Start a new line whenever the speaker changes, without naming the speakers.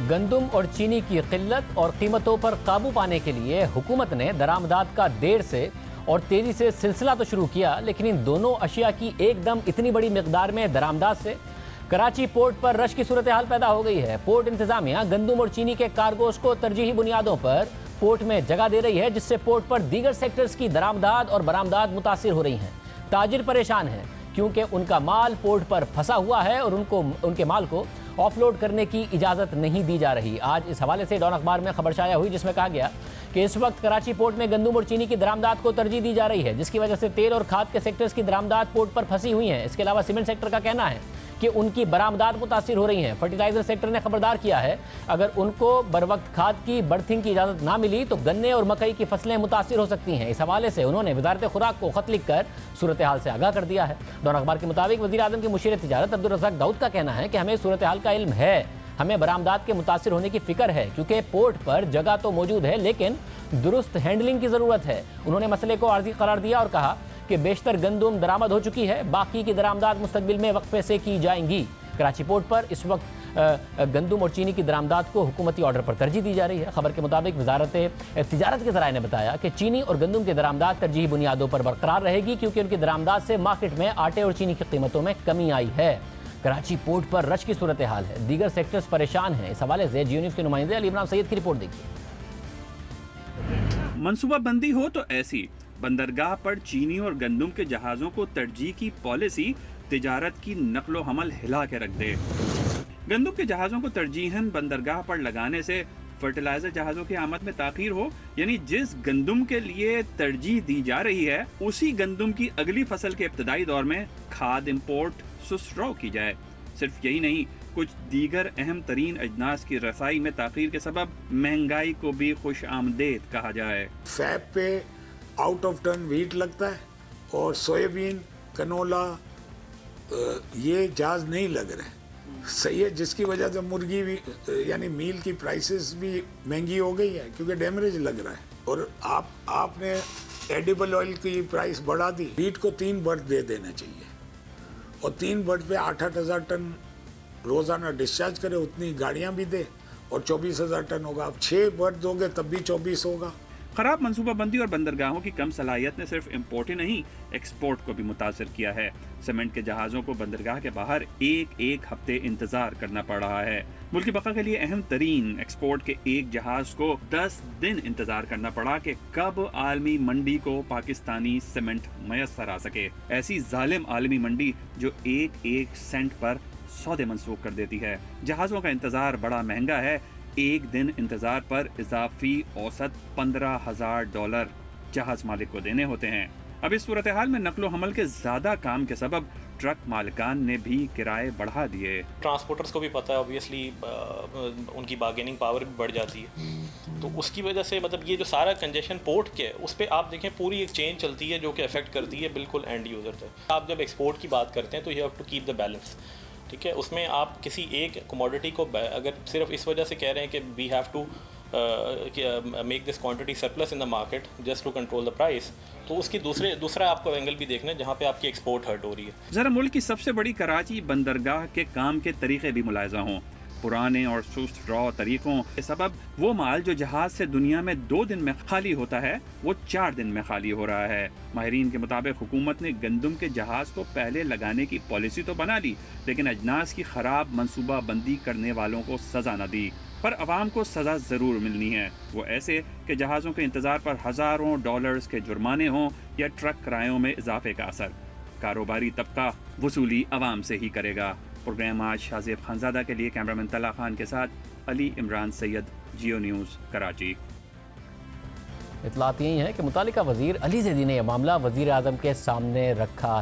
गंदम और चीनी की किल्लत और कीमतों पर काबू पाने के लिए हुकूमत ने दरामदात का देर से और तेजी से सिलसिला तो शुरू किया, लेकिन इन दोनों अशिया की एकदम इतनी बड़ी मिकदार में दरामदात से कराची पोर्ट पर रश की सूरत हाल पैदा हो गई है। पोर्ट इंतजामिया गंदम और चीनी के कार्गोस को तरजीही बुनियादों पर पोर्ट में जगह दे रही है, जिससे पोर्ट पर दीगर सेक्टर्स की दरामदात और बरामदात मुतासिर हो रही हैं। ताजिर परेशान हैं क्योंकि उनका माल पोर्ट पर फंसा हुआ है और उनके माल को ऑफलोड करने की इजाज़त नहीं दी जा रही। आज इस हवाले से डॉन अखबार में खबर शाया हुई, जिसमें कहा गया कि इस वक्त कराची पोर्ट में गंदम और चीनी की दरामदात को तरजीह दी जा रही है, जिसकी वजह से तेल और खाद के सेक्टर्स की दरामदात पोर्ट पर फंसी हुई हैं। इसके अलावा सीमेंट सेक्टर का कहना है कि उनकी बरामदात मुतासिर हो रही हैं। फर्टिलाइजर सेक्टर ने खबरदार किया है, अगर उनको बरवक्त खाद की बर्थिंग की इजाज़त ना मिली तो गन्ने और मकई की फसलें मुतासिर हो सकती हैं। इस हवाले से उन्होंने वजारत खुराक को खत लिख कर सूरत हाल से आगाह कर दिया है। डॉन अखबार के मुताबिक वज़ीर आज़म के मुशीर तिजारत अब्दुल रज़ाक दाऊद का कहना है कि हमें सूरत हाल का इल्म है, हमें बरामदात के मुतासिर होने की फिक्र है, क्योंकि पोर्ट पर जगह तो मौजूद है लेकिन दुरुस्त हैंडलिंग की ज़रूरत है। उन्होंने मसले को आर्जी करार दिया और कहा कि बेशतर गंदम दरामद हो चुकी है, बाकी की दरामदात मुस्तकबिल में वक्फे से की जाएंगी। कराची पोर्ट पर इस वक्त गंदम और चीनी की दरामदात को हुकूमती ऑर्डर पर तरजीह दी जा रही है। खबर के मुताबिक वजारत तिजारत के ज़राए ने बताया कि चीनी और गंदम की दरामदात तरजीही बुनियादों पर बरकरार रहेगी, क्योंकि उनकी दरामदात से मार्केट में आटे और चीनी की कीमतों में कमी आई है। कराची पोर्ट पर रश की सूरत हाल है, दीगर सेक्टर्स परेशान हैं। इस हवाले से जियो न्यूज़ के नुमाइंदे अली इमरान सैयद की रिपोर्ट देखिए।
मनसूबाबंदी हो तो ऐसी बंदरगाह पर चीनी और गंदम के जहाज़ों को तरजीह की पॉलिसी तिजारत की नकलो हमल हिला के रख दे। गंदम के जहाज़ों को तरजीहन बंदरगाह पर लगाने से फर्टिलाइजर जहाज़ों की आमद में ताखीर हो, यानी जिस गंदम के लिए तरजीह दी जा रही है उसी गंदम की अगली फसल के इब्तदाई दौर में खाद इंपोर्ट सुस्ट्रॉ की जाए। सिर्फ यही नहीं, कुछ दीगर अहम तरीन अजनास की रसाई में ताखीर के सबब महंगाई को भी खुश आमदेद कहा जाए।
फैब पे आउट ऑफ टर्न व्हीट लगता है और सोयाबीन, कनोला ये जहाज नहीं लग रहे। सही है, जिसकी वजह से मुर्गी भी यानी मील की प्राइसेस भी महंगी हो गई है क्योंकि डैमेज लग रहा है। और आपने एडिबल ऑयल की प्राइस बढ़ा दी। व्हीट को 3 बर्थ दे देना चाहिए और 3 बर्थ पे 8-8 हज़ार टन रोज़ाना डिस्चार्ज करे, उतनी गाड़ियाँ भी दे और 24,000 टन होगा। आप 6 बर्थ दोगे तब भी 24 होगा।
खराब मनसूबाबंदी और बंदरगाहों की कम सलाहियत ने सिर्फ इम्पोर्ट ही नहीं, एक्सपोर्ट को भी मुतासर किया है। सीमेंट के जहाज़ों को बंदरगाह के बाहर एक हफ्ते इंतजार करना पड़ रहा है। मुल्की बका के लिए अहम तरीन एक्सपोर्ट के एक जहाज को 10 दिन इंतजार करना पड़ा कि कब आलमी मंडी को पाकिस्तानी सीमेंट मैसर आ सके। ऐसी जालिम आलमी मंडी जो एक सेंट पर सौदे मंसूख कर देती है। जहाज़ों का इंतजार बड़ा महंगा है। एक दिन इंतजार पर इजाफी औसत $15,000 जहाज मालिक को देने होते हैं। अब इस सूरत हाल में नकलो हमल के ज्यादा काम के सबब ट्रक मालिकान ने भी किराए बढ़ा दिए।
ट्रांसपोर्टर्स को भी पता है ऑब्वियसली उनकी बार्गेनिंग पावर भी बढ़ जाती है, तो उसकी वजह से मतलब ये जो सारा कंजेशन पोर्ट के है उस पर आप देखें पूरी एक चेन चलती है जो कि अफेक्ट करती है बिल्कुल एंड यूज़र तक। आप जब एक्सपोर्ट की बात करते हैं तो you have to keep the balance, ठीक है। उसमें आप किसी एक कमोडिटी को अगर सिर्फ इस वजह से कह रहे हैं कि we have to make this quantity surplus in the market just to control the price, तो उसकी दूसरा आपको एंगल भी देखना है जहाँ पे आपकी एक्सपोर्ट हर्ट हो रही है।
जरा मुल्क की सबसे बड़ी कराची बंदरगाह के काम के तरीके भी मुलायजा हों। पुराने और सुस्त रॉ तरीकों के सबब वो माल जो जहाज से दुनिया में 2 दिन में खाली होता है वो 4 दिन में खाली हो रहा है। माहिरीन के मुताबिक हुकूमत ने गंदम के जहाज को पहले लगाने की पॉलिसी तो बना ली, लेकिन अजनास की खराब मनसूबा बंदी करने वालों को सजा न दी। पर अवाम को सजा जरूर मिलनी है, वो ऐसे कि जहाज़ों के इंतजार पर हज़ारों डॉलर्स के जुर्माने हों या ट्रक किरायों में इजाफे का असर। कारोबारी तबका वसूली अवाम से ही करेगा। प्रोग्राम आज शाज़ेब खानज़ादा के लिए कैमरामैन तला खान के साथ अली इमरान सैयद, जियो न्यूज़, कराची।
इतलात यही है कि मुतालिका वज़ीर अली ज़ैदी ने यह मामला वज़ीर आज़म के सामने रखा है।